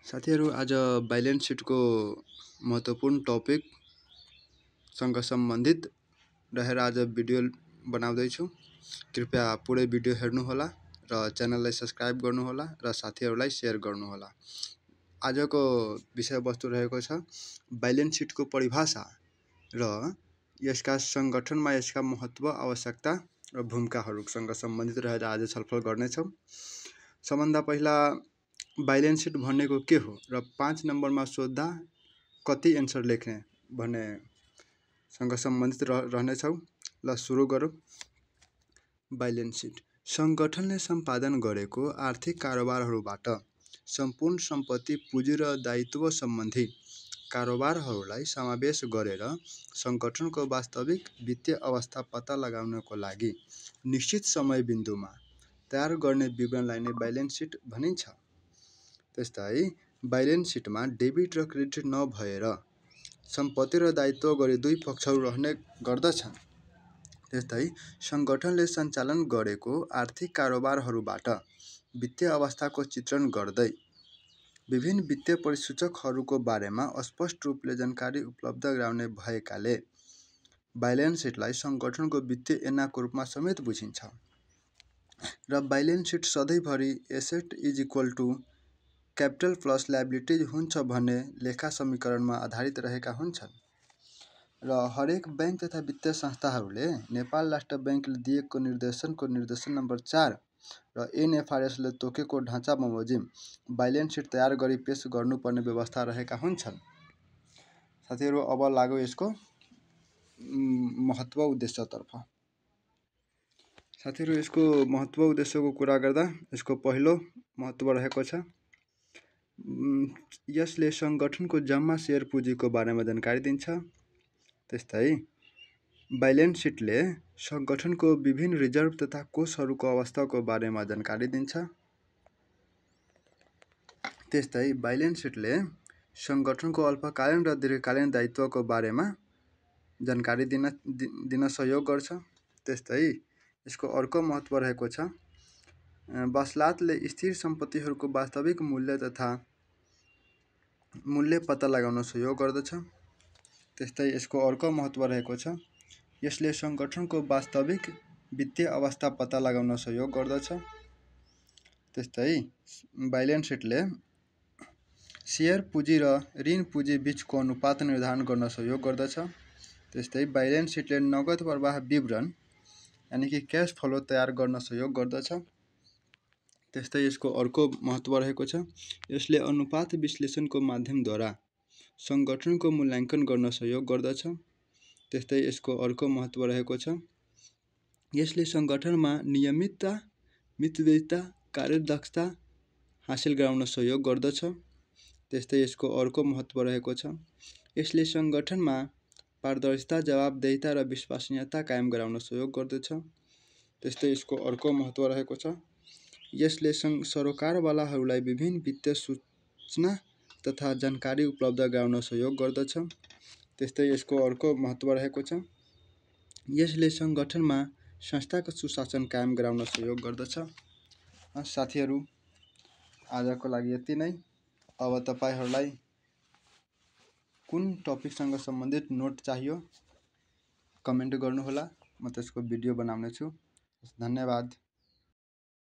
साथीहरू आज ब्यालेन्स सिटको महत्त्वपूर्ण टपिकसँग सम्बन्धित रहेर आज भिडियो बनाउँदैछु। कृपया पुरै भिडियो हेर्नुहोला र च्यानललाई सब्स्क्राइब गर्नुहोला र साथीहरूलाई सेयर गर्नुहोला। आजको विषयवस्तु रहेको छ ब्यालेन्स सिटको परिभाषा र यसका सङ्गठनमा यसका महत्त्व, आवश्यकता र भूमिकाहरूसँग सम्बन्धित रहेर आज छलफल गर्नेछौँ। सबभन्दा पहिला ब्यालेन्स सिट भनेको के हो र 5 नम्बरमा सोध्दा कति एन्सर लेख्ने भन्नेसँग सम्बन्धित रहनेछौँ। ल सुरु गरौँ। ब्यालेन्स सिट सङ्गठनले सम्पादन गरेको आर्थिक कारोबारहरूबाट सम्पूर्ण सम्पत्ति, पुँजी र दायित्व सम्बन्धी कारोबारहरूलाई समावेश गरेर सङ्गठनको वास्तविक वित्तीय अवस्था पत्ता लगाउनको लागि निश्चित समय बिन्दुमा तयार गर्ने विवरणलाई नै ब्यालेन्स सिट भनिन्छ। त्यस्तै ब्यालेन्स सिटमा डेबिट र क्रेडिट नभएर सम्पत्ति र दायित्व गरी दुई पक्षहरू रहने गर्दछन्। त्यस्तै सङ्गठनले सञ्चालन गरेको आर्थिक कारोबारहरूबाट वित्तीय अवस्थाको चित्रण गर्दै विभिन्न वित्तीय परिसूचकहरूको बारेमा स्पष्ट रूपले जानकारी उपलब्ध गराउने भएकाले ब्यालेन्स सिटलाई सङ्गठनको वित्तीय ऐनाको रूपमा समेत बुझिन्छ। र ब्यालेन्स सिट सधैँभरि asset is equal to capital plus liabilities हुन्छ भन्ने लेखा समीकरणमा आधारित रहेका हुन्छन्। र हरेक बैंक तथा वित्तीय संस्थाहरूले नेपाल राष्ट्र बैंकले दिएको निर्देशन नम्बर 4 र एनएफआरएसले तोकेको ढाँचा बमोजिम ब्यालेन्स सिट तयार गरी पेश गर्नुपर्ने व्यवस्था रहेका हुन्छन्। साथीहरू अब लागौँ यसको महत्त्व उद्देश्यतर्फ। साथीहरू यसको महत्त्व उद्देश्यको कुरा गर्दा यसको पहिलो महत्त्व रहेको छ यसले सङ्गठनको जम्मा सेयर पुँजीको बारेमा जानकारी दिन्छ। त्यस्तै ब्यालेन्स सिटले सङ्गठनको विभिन्न रिजर्भ तथा कोषहरूको अवस्थाको बारेमा जानकारी दिन्छ। त्यस्तै ब्यालेन्स सिटले सङ्गठनको अल्पकालीन र दीर्घकालीन दायित्वको बारेमा जानकारी दिन सहयोग गर्छ। त्यस्तै यसको अर्को महत्त्व रहेको छ बसलातले स्थिर सम्पत्तिहरूको वास्तविक मूल्य पत्ता लगाउन सहयोग गर्दछ। त्यस्तै यसको अर्को महत्त्व रहेको छ यसले सङ्गठनको वास्तविक वित्तीय अवस्था पत्ता लगाउन सहयोग गर्दछ। त्यस्तै ब्यालेन्स सिटले सेयर पुँजी र ऋण पुँजी बिचको अनुपात निर्धारण गर्न सहयोग गर्दछ। त्यस्तै ब्यालेन्स सिटले नगद प्रवाह विवरण यानि कि क्यास फ्लो तयार गर्न सहयोग गर्दछ। त्यस्तै यसको अर्को महत्त्व रहेको छ यसले अनुपात विश्लेषणको माध्यमद्वारा सङ्गठनको मूल्याङ्कन गर्न सहयोग गर्दछ। त्यस्तै यसको अर्को महत्त्व रहेको छ यसले सङ्गठनमा नियमितता, मितव्ययिता, कार्यदक्षता हासिल गराउन सहयोग गर्दछ। त्यस्तै यसको अर्को महत्त्व रहेको छ यसले सङ्गठनमा पारदर्शिता, जवाबदेहिता र विश्वसनीयता कायम गराउन सहयोग गर्दछ। त्यस्तै यसको अर्को महत्त्व रहेको छ यसले सरोकारवालाहरूलाई विभिन्न वित्तीय सूचना तथा जानकारी उपलब्ध गराउन सहयोग गर्दछ। त्यस्तै यसको अर्को महत्त्व रहेको छ यसले सङ्गठनमा संस्थाको सुशासन कायम गराउन सहयोग गर्दछ। साथीहरू आजको लागि यति नै। अब तपाईँहरूलाई कुन टपिकसँग सम्बन्धित नोट चाहियो कमेन्ट गर्नुहोला, म त्यसको भिडियो बनाउनेछु। धन्यवाद।